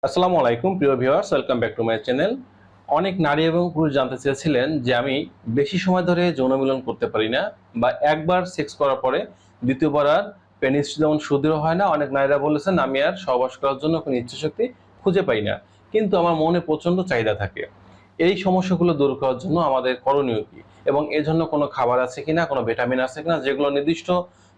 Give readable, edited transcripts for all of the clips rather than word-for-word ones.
আসসালামু আলাইকুম প্রিয় viewers, welcome back to my channel. অনেক নারী এবং পুরুষ জানতে চেয়েছিলেন যে আমি বেশি সময় ধরে যৌন মিলন করতে পারি না, বা একবার সেক্স করার পরে দ্বিতীয়বার আর পেনিস যেমন সুদৃঢ় হয় না। অনেক নারীরা বলেছেন আমি আর সহবাস করার জন্য কোনো ইচ্ছাশক্তি খুঁজে পাই না, কিন্তু আমার মনে প্রচন্ড চাহিদা থাকে। এই সমস্যাগুলো দূর করার জন্য আমাদের করণীয় কি, এবং এর জন্য কোনো খাবার আছে কিনা, কোনো ভিটামিন আছে কিনা, যেগুলো নির্দিষ্ট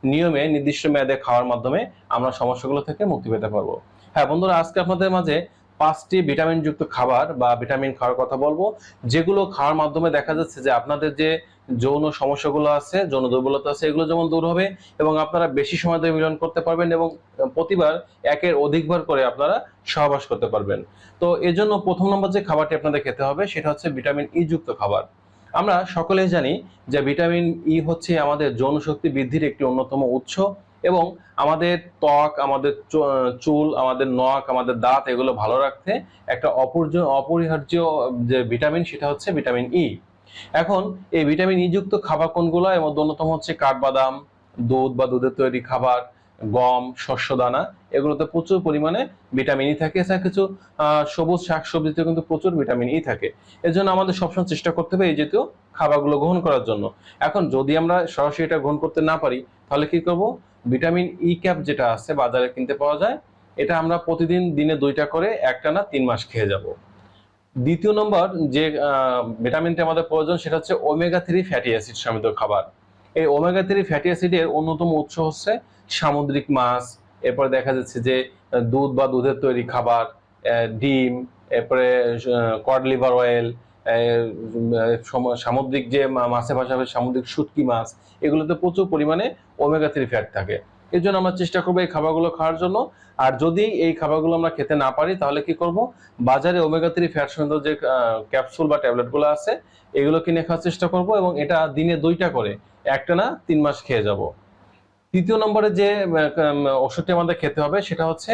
নিয়মে নির্দিষ্ট মেয়াদে খাওয়ার মাধ্যমে আমরা সমস্যাগুলো থেকে মুক্তি পেতে পারবো। হ্যাঁ বন্ধুরা, আজকে আপনাদের মাঝে 5টি ভিটামিনযুক্ত খাবার বা ভিটামিন খাওয়ার কথা বলবো, যেগুলো খাওয়ার মাধ্যমে দেখা যাচ্ছে যে আপনাদের যে যৌন সমস্যাগুলো আছে, যৌন দুর্বলতা আছে, এগুলো যেমন দূর হবে এবং আপনারা বেশি সময় ধরে মিলন করতে পারবেন এবং প্রতিবার একের অধিকবার করে আপনারা সহবাস করতে পারবেন। তো এর জন্য প্রথম নম্বর যে খাবারটি আপনাদের খেতে হবে সেটা হচ্ছে ভিটামিন ই যুক্ত খাবার। আমরা সকলেই জানি যে ভিটামিন ই হচ্ছে আমাদের যৌন শক্তি বৃদ্ধির একটি অন্যতম উৎস, এবং আমাদের ত্বক, আমাদের চুল, আমাদের নখ, আমাদের দাঁত এগুলো ভালো রাখতে একটা অপরিহার্য যে ভিটামিন সেটা হচ্ছে ভিটামিন ই। এখন এই ভিটামিন ই যুক্ত খাবার কোনগুলো? এর মধ্যে অন্যতম হচ্ছে কাঠবাদাম, দুধ বা দুধের তৈরি খাবার, গম, শস্য দানা, এগুলোতে প্রচুর পরিমাণে ভিটামিন ই থাকে। এছাড়া কিছু সবুজ শাকসবজিতে কিন্তু প্রচুর ভিটামিন ই থাকে। এর জন্য আমাদের সবসময় চেষ্টা করতে হবে এই জাতীয় খাবারগুলো গ্রহণ করার জন্য। এখন যদি আমরা সরাসরি এটা গ্রহণ করতে না পারি, তাহলে কি করব? ভিটামিন ই ক্যাপ যেটা আছে বাজারে কিনতে পাওয়া যায়, এটা আমরা প্রতিদিন দিনে 2টা করে একটানা 3 মাস খেয়ে যাব। দ্বিতীয় নম্বর যে ভিটামিনটা আমাদের প্রয়োজন সেটা হচ্ছে ওমেগা 3 ফ্যাটি অ্যাসিড সমৃদ্ধ খাবার। এই ওমেগা 3 ফ্যাটি অ্যাসিডের অন্যতম উৎস হচ্ছে সামুদ্রিক মাছ, এরপরে দেখা যাচ্ছে যে দুধ বা দুধের তৈরি খাবার, ডিম, এরপরে কড লিভার অয়েল, সামুদ্রিক যে মাছের পাশাপাশি সামুদ্রিক শুটকি মাছ, এগুলোতে প্রচুর পরিমাণে ওমেগা 3 ফ্যাট থাকে। এর জন্য আমরা চেষ্টা করবো এই খাবারগুলো খাওয়ার জন্য। আর যদি এই খাবারগুলো আমরা খেতে না পারি, তাহলে কি করব? বাজারে ওমেগা 3 ফ্যাট সমৃদ্ধ যে ক্যাপসুল বা ট্যাবলেটগুলো আছে, এগুলো কিনে খাওয়ার চেষ্টা করব, এবং এটা দিনে 2টা করে একটানা 3 মাস খেয়ে যাব। তৃতীয় নম্বরে যে ওষুধটি আমাদের খেতে হবে সেটা হচ্ছে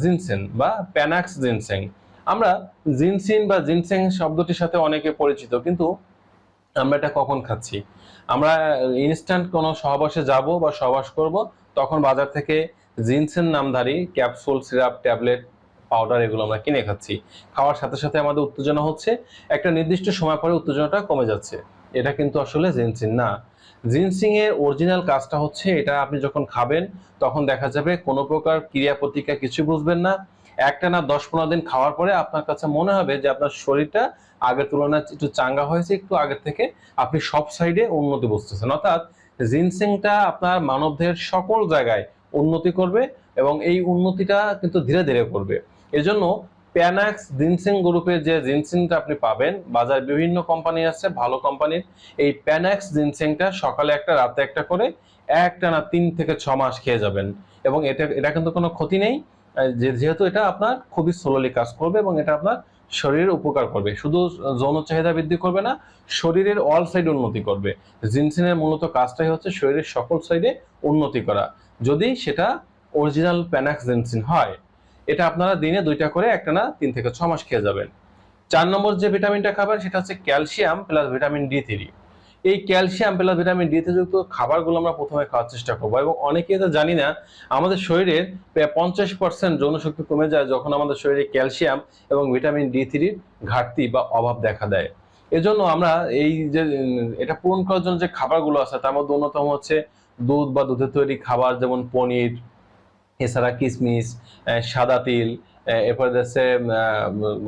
জিনসেন বা প্যানাক্স জিনসেং। আমরা জিনসিন বা জিনসেং শব্দটির সাথে অনেকে পরিচিত, কিন্তু আমরা এটা কখন খাচ্ছি? আমরা ইনস্ট্যান্ট কোনো সহবাসে যাব বা সহবাস করব, তখন বাজার থেকে জিনসেন নামধারী ক্যাপসুল, সিরাপ, ট্যাবলেট, পাউডার এগুলো আমরা কিনে খাচ্ছি। খাওয়ার সাথে সাথে আমাদের উত্তেজনা হচ্ছে, একটা নির্দিষ্ট সময় পরে উত্তেজনাটা কমে যাচ্ছে। এটা কিন্তু আসলে জিনসিন না। জিনসিং এর অরিজিনাল কাজটা হচ্ছে, এটা আপনি যখন খাবেন তখন দেখা যাবে কোনো প্রকার ক্রিয়া প্রতিক্রিয়া কিছু বুঝবেন না। একটানা 10-15 দিন খাওয়ার পরে আপনার কাছে মনে হবে যে আপনার শরীরটা আগের তুলনায় একটু চাঙ্গা হয়েছে, একটু আগের থেকে আপনি সব সাইডে উন্নতি বুঝতেছেন। অর্থাৎ জিনসিংটা আপনার মানবদেহের সকল জায়গায় উন্নতি করবে, এবং এই উন্নতিটা কিন্তু ধীরে ধীরে করবে। এজন্য প্যানাক্স জিনসিং গ্রুপের যে জিনসিংটা আপনি পাবেন, বাজার বিভিন্ন কোম্পানি আছে ভালো কোম্পানির, এই প্যানাক্স জিনসিংটা সকালে একটা রাতে একটা করে একটানা 3 থেকে 6 মাস খেয়ে যাবেন। এবং এটা এটা কিন্তু কোনো ক্ষতি নেই, যেহেতু এটা আপনার খুবই স্লোলি কাজ করবে, এবং এটা আপনার শরীরের উপকার করবে। শুধু যৌন চাহিদা বৃদ্ধি করবে না, শরীরের অল সাইড উন্নতি করবে। জিনসিনের মূলত কাজটাই হচ্ছে শরীরের সকল সাইডে উন্নতি করা, যদি সেটা অরিজিনাল প্যানাক্স জিনসিন হয়। এটা আপনারা দিনে 2টা করে একটানা 3 থেকে 6 মাস খেয়ে যাবেন। 4 নম্বর যে ভিটামিনটা খাবেন সেটা হচ্ছে ক্যালসিয়াম প্লাস ভিটামিন ডি 3। এই ক্যালসিয়াম প্লাস ভিটামিন ডি যুক্ত খাবারগুলো আমরা প্রথমে খাওয়ার চেষ্টা করবো, এবং অনেকেই তো জানি না আমাদের শরীরের প্রায় 50% যৌনশক্তি কমে যায় যখন আমাদের শরীরে ক্যালসিয়াম এবং ভিটামিন ডি 3 ঘাটতি বা অভাব দেখা দেয়। এজন্য আমরা এই যে এটা পূরণ করার জন্য যে খাবারগুলো আছে তার মধ্যে অন্যতম হচ্ছে দুধ বা দুধের তৈরি খাবার, যেমন পনির, এছাড়া কিশমিশ, সাদা তিল, এরপরে যাচ্ছে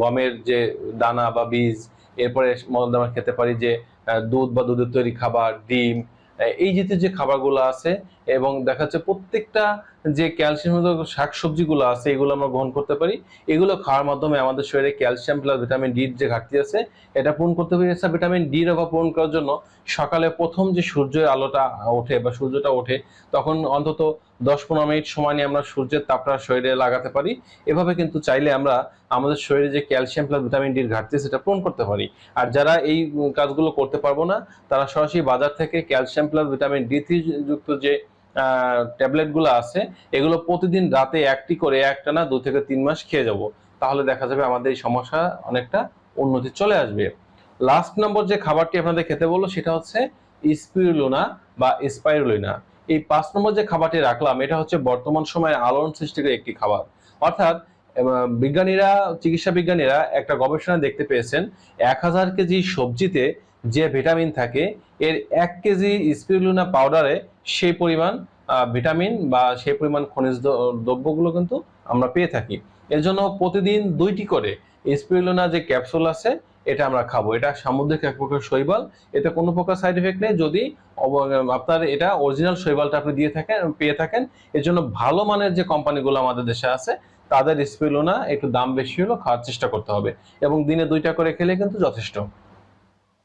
গমের যে দানা বা বীজ, এরপরে মধ্যে আমরা খেতে পারি যে দুধ বা দুধের তৈরি খাবার, ডিম, এই জাতীয় যে খাবারগুলো আছে। এবং দেখা যাচ্ছে প্রত্যেকটা যে ক্যালসিয়াম শাকসবজিগুলো আছে এগুলো আমরা গ্রহণ করতে পারি। এগুলো খাওয়ার মাধ্যমে আমাদের শরীরে ক্যালসিয়াম প্লাস ভিটামিন ডি যে ঘাটতি আছে এটা পূরণ করতে পারি। এছাড়া ভিটামিন ডির অভাব পূরণ করার জন্য সকালে প্রথম যে সূর্যের আলোটা ওঠে বা সূর্যটা ওঠে, তখন অন্তত 10-15 মিনিট সময় নিয়ে আমরা সূর্যের তাপটা শরীরে লাগাতে পারি। এভাবে কিন্তু চাইলে আমরা আমাদের শরীরে যে ক্যালসিয়াম প্লাস ভিটামিন ডির ঘাটতি সেটা পূরণ করতে পারি। আর যারা এই কাজগুলো করতে পারবো না, তারা সরাসরি বাজার থেকে ক্যালসিয়াম প্লাস ভিটামিন ডি যুক্ত যে ট্যাবলেটগুলো আছে এগুলো প্রতিদিন রাতে একটি করে একটানা 2 থেকে 3 মাস খেয়ে যাব। তাহলে দেখা যাবে আমাদের এই সমস্যা অনেকটা উন্নতি চলে আসবে। লাস্ট নম্বর যে খাবারটি আপনাদের খেতে বললো সেটা হচ্ছে স্পিরুলিনা বা স্পাইরুলিনা। এই 5 নম্বর যে খাবারটি রাখলাম এটা হচ্ছে বর্তমান সময়ে আলোড়ন সৃষ্টিকারী একটি খাবার। অর্থাৎ বিজ্ঞানীরা, চিকিৎসা বিজ্ঞানীরা একটা গবেষণা দেখতে পেয়েছেন 1000 কেজি সবজিতে যে ভিটামিন থাকে এর 1 কেজি স্পিরুলিনা পাউডারে সেই পরিমাণ ভিটামিন বা সেই পরিমাণ খনিজ দ্রব্যগুলো কিন্তু আমরা পেয়ে থাকি। এর জন্য প্রতিদিন 2টি করে স্পিরুলিনা যে ক্যাপসুল আছে এটা আমরা খাবো। এটা সামুদ্রিক এক প্রকার শৈবাল, এতে কোনো প্রকার সাইড এফেক্ট নেই যদি আপনার এটা অরিজিনাল শৈবালটা আপনি পেয়ে থাকেন। এর জন্য ভালো মানের যে কোম্পানিগুলো আমাদের দেশে আছে তাদের স্পিরুলিনা একটু দাম বেশি হলেও খাওয়ার চেষ্টা করতে হবে, এবং দিনে 2টা করে খেলে কিন্তু যথেষ্ট।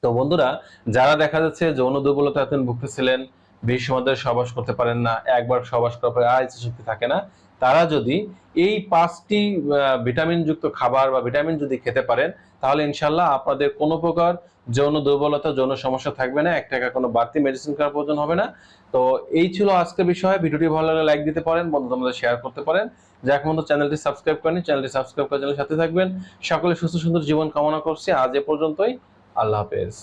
তো বন্ধুরা, যারা দেখা যাচ্ছে যৌন দুর্বলতা এতদিন ভুগতেছিলেন, বেশি সময় ধরে সহবাস করতে পারেন না, একবার সহবাস করার পরে আর ইচ্ছা শক্তি থাকে না, তারা যদি এই 5টি ভিটামিন যুক্ত খাবার বা ভিটামিন যদি খেতে পারেন তাহলে ইনশাল্লাহ আপনাদের কোনো প্রকার যৌন দুর্বলতা, যৌন সমস্যা থাকবে না, 1 টাকা কোনো বাড়তি মেডিসিন করার প্রয়োজন হবে না। তো এই ছিল আজকের বিষয়। ভিডিওটি ভালো লাগলে লাইক দিতে পারেন, বন্ধুদের মধ্যে শেয়ার করতে পারেন। যারা এখন পর্যন্ত চ্যানেলটি সাবস্ক্রাইব করেনি, চ্যানেলটি সাবস্ক্রাইব করে চ্যানেলের সাথে থাকবেন। সকলে সুস্থ সুন্দর জীবন কামনা করছি। আজ এ পর্যন্তই। আল্লাহ হাফেজ।